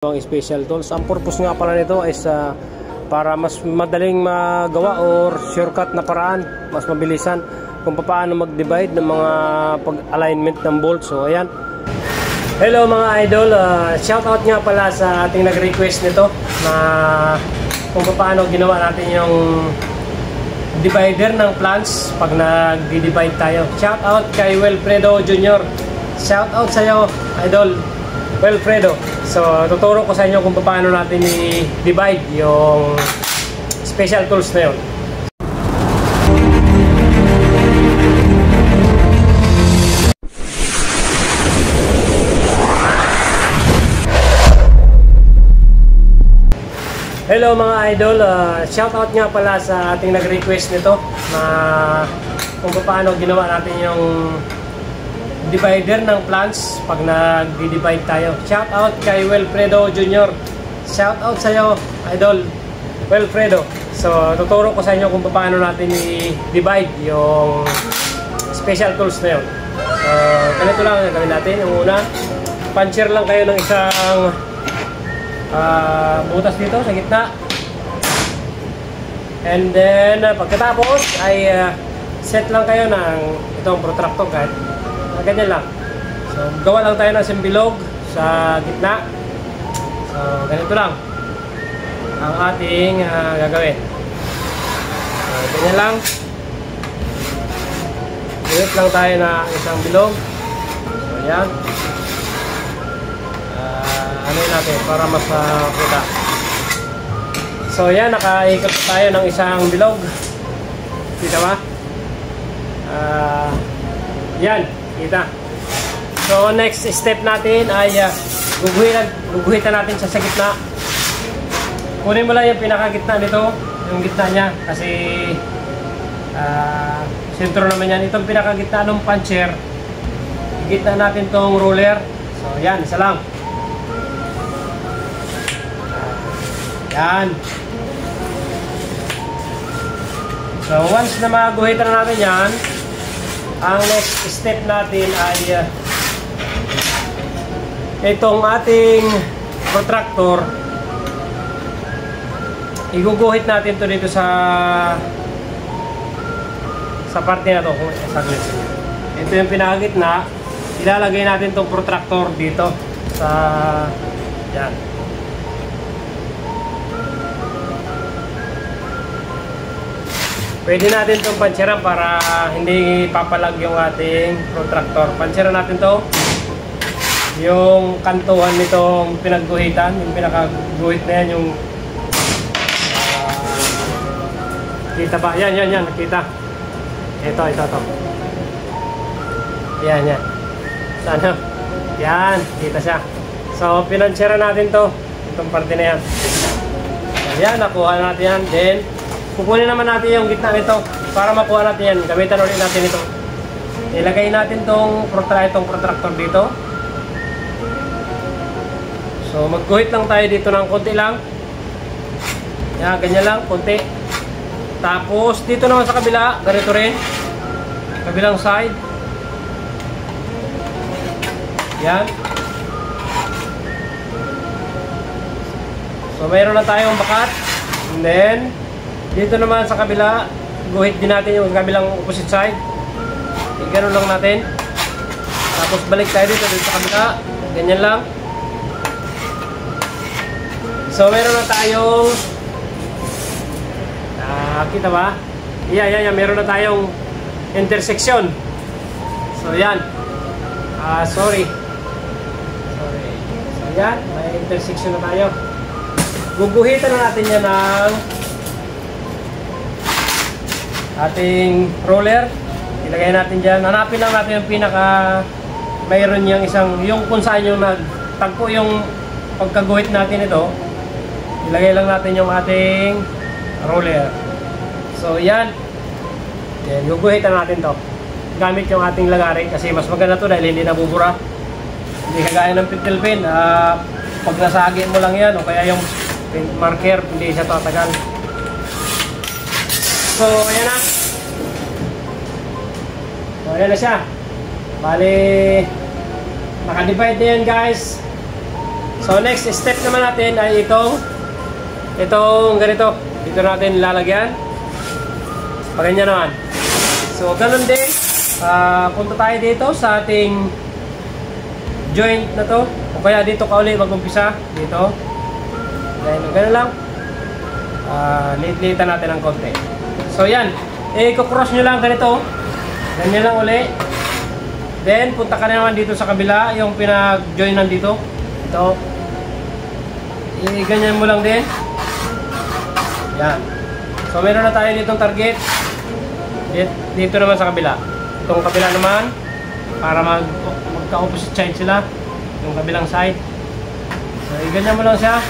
Ang special tools. Ang purpose nga pala nito is para mas madaling magawa or shortcut na paraan, mas mabilisan kung paano mag-divide ng mga pag-alignment ng bolts. So ayan. Hello mga idol, shout out nga pala sa ating nag-request nito na kung paano ginawa natin yung divider ng plants pag nag-divide tayo. Shout out kay Wilfredo Jr. Shout out sa iyo, idol Wilfredo. So, tuturo ko sa inyo kung paano natin i-divide yung special tools na yun. Hello mga idol, shout out nga pala sa ating nag-request nito na kung paano ginawa natin yung divider ng plants pag nag-divide tayo. Shout out kay Wilfredo Jr. Shout out sa iyo, idol Wilfredo. So, tuturo ko sa inyo kung paano natin i-divide yung special tools na yun. So, ganito lang ang gawin natin. Yung una, puncher lang kayo ng isang butas dito sa gitna. And then, pagkatapos ay set lang kayo ng itong protractor kahit ganyan lang. So, gawa lang tayo ng simbilog sa gitna. So, ganito lang ang ating gagawin. So, ganyan lang. Ganit lang tayo na isang bilog. So, yan. Ano natin para mas makita. So, yan. Nakaikot tayo ng isang bilog. Kita ba? Yan. Kita. So next step natin ay guguhitan natin sa gitna. Kunin mo lang yung pinakagitna nito, yung gitna niya kasi sentro naman yan. Itong pinakagitna ng puncher, gitna natin tong roller. So yan, isa lang. Yan. So once na maguhitan na natin yan, ang next step natin ay itong ating protractor, iguguhit natin to dito sa parte na to. Ito yung pinakagitna, ilalagay natin tong protractor dito sa yan. Pwede natin itong panseran para hindi papalag yung ating protractor. Panseran natin to yung kantuhan nitong pinagguhitan, yung pinakaguhit na yan, yung kita ba? Yan, nakita. Ito. Yan. Sana? Yan, kita siya. So, pinanseran natin to, itong parte na yan. Yan, nakuha natin yan. Then, kukunin naman natin yung gitna nito para makuha natin yan. Gamitan ulit natin ito. Ilagay natin itong protractor dito. So magguhit lang tayo dito ng konti lang. Yan, ganyan lang, konti. Tapos dito naman sa kabila, ganito rin. Kabilang side. Yan. So mayroon na tayong bakat. And then dito naman sa kabila, guhit din natin yung kabilang opposite side. Ganun lang natin. Tapos balik tayo dito sa kabila. Ganyan lang. So meron na tayong kita ba? Yan. Meron na tayong intersection. So yan. Sorry. So yan. May intersection na tayo. Guguhitan na natin yan ng ating roller. Ilagay natin dyan. Hanapin lang natin yung pinaka mayroon yung isang, yung kung saan yung nagtagpo yung pagkaguhit natin ito. Ilagay lang natin yung ating roller. So yan. Yan, guguhitan natin to gamit yung ating lagarin kasi mas maganda to dahil hindi nabubura. Hindi kagaya ng pintel pen. Pag nasagi mo lang yan o kaya yung marker, hindi siya tatagal. So ayan na. So ayan na siya. Bali, naka-divide na yan guys. So next step naman natin ay itong ganito. Dito natin lalagyan. Paganyan naman. So ganun din. Punta tayo dito sa ating joint na to. O kaya dito ka ulit mag-umpisa. Dito. Ganun lang. Liit-liitan natin ng konti. So yan. I-cross nyo lang ganito. Ganyan lang ulit. Then punta ka naman dito sa kabila. Yung pinag-join nandito. Ito. I-ganyan mo lang din. Yan. So meron na tayo ditong target. Dito naman sa kabila. Itong kabila naman. Para magka-opposite side sila. Yung kabilang side. So i-ganyan mo lang siya.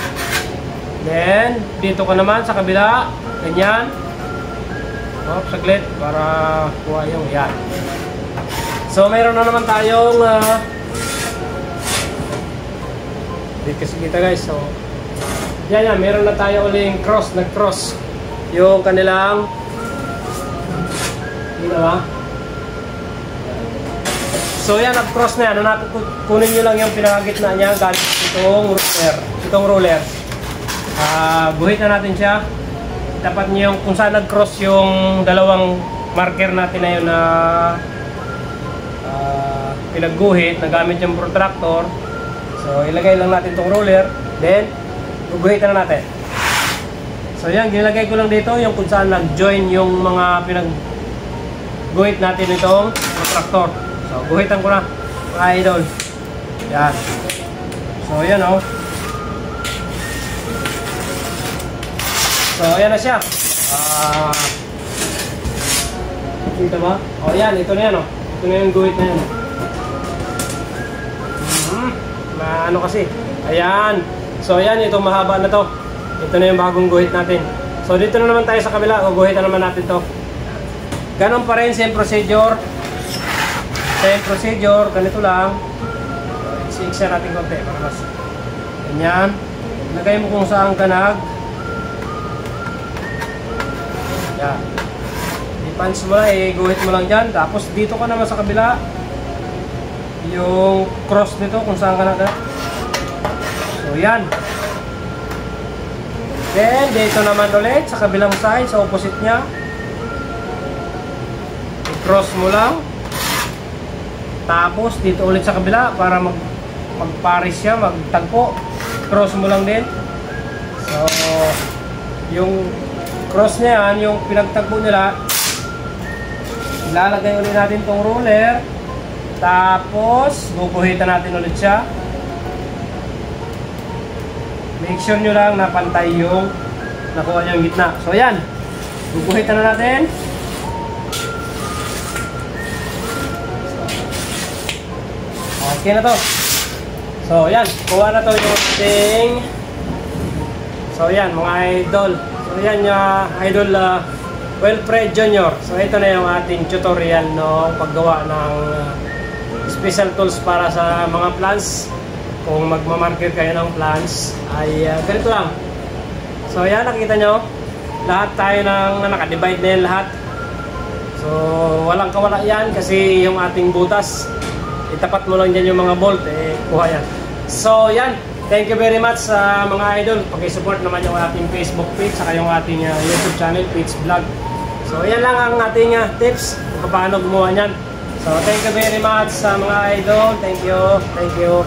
Then dito ka naman sa kabila. Ganyan. Saglit. Para kuha yung yan. So meron na naman tayong dito kasi kita guys. So yan, meron na tayo uling nag-cross yung kanilang dito ba? So yan, nag-cross na yan. Kunin nyo lang yung pinakagitna niya gamit itong roller. Buhit na natin siya. Dapat nyo yung kung saan nag-cross yung dalawang marker natin na yun na pinagguhit na gamit yung protractor. So ilagay lang natin itong roller. Then guguhitan na natin. So yan, ginagay ko lang dito yung kung saan nag-join yung mga pinag-guhit natin itong protractor. So guhitan ko na mga idol. Yan. So yan o. So yan na siya. Ito ba? O yan, ito na yan o. Ito na yung guhit na yan. Ano kasi. Ayan. So ayan, itong mahaba na to. Ito na yung bagong guhit natin. So dito na naman tayo sa kabila. Guhitan naman natin to. Ganon pa rin, same procedure. Same procedure. Ganito lang. I-extra natin konti para mas ganyan. Lagay mo kung saan ka yan. I-punch mo lang, guhit mo lang dyan. Tapos dito ka naman sa kabila. Yung cross nito kung saan ka So yan. Then dito naman ulit sa kabilang side, sa opposite nya. I-cross mo lang. Tapos dito ulit sa kabila para magparis siya, magtagpo. Cross mo lang din. So yung cross niya yan, yung pinagtagpo nila, ilalagay ulit natin tong roller. Tapos guguhitan natin ulit siya. Make sure nyo lang na pantay yung nakuha nyo yung gitna. So yan, guguhitan na natin. Okay na to. So yan, kuha na to yung ating. So yan mga idol. So yan idol Wilfred Jr. So ito na yung ating tutorial no paggawa ng special tools para sa mga plants. Kung magmamarker kayo ng plants ay ganito lang. So yan, nakita nyo lahat tayo nakadivide na yan lahat. So walang kawala yan kasi yung ating butas itapat mo lang dyan yung mga bolt kuha yan. So yan, thank you very much sa mga idol. Paki-support naman yung ating Facebook page saka yung ating YouTube channel, Page Vlog. So yan lang ang ating tips kung paano gumawa nyan. So thank you very much sa mga idol. Thank you.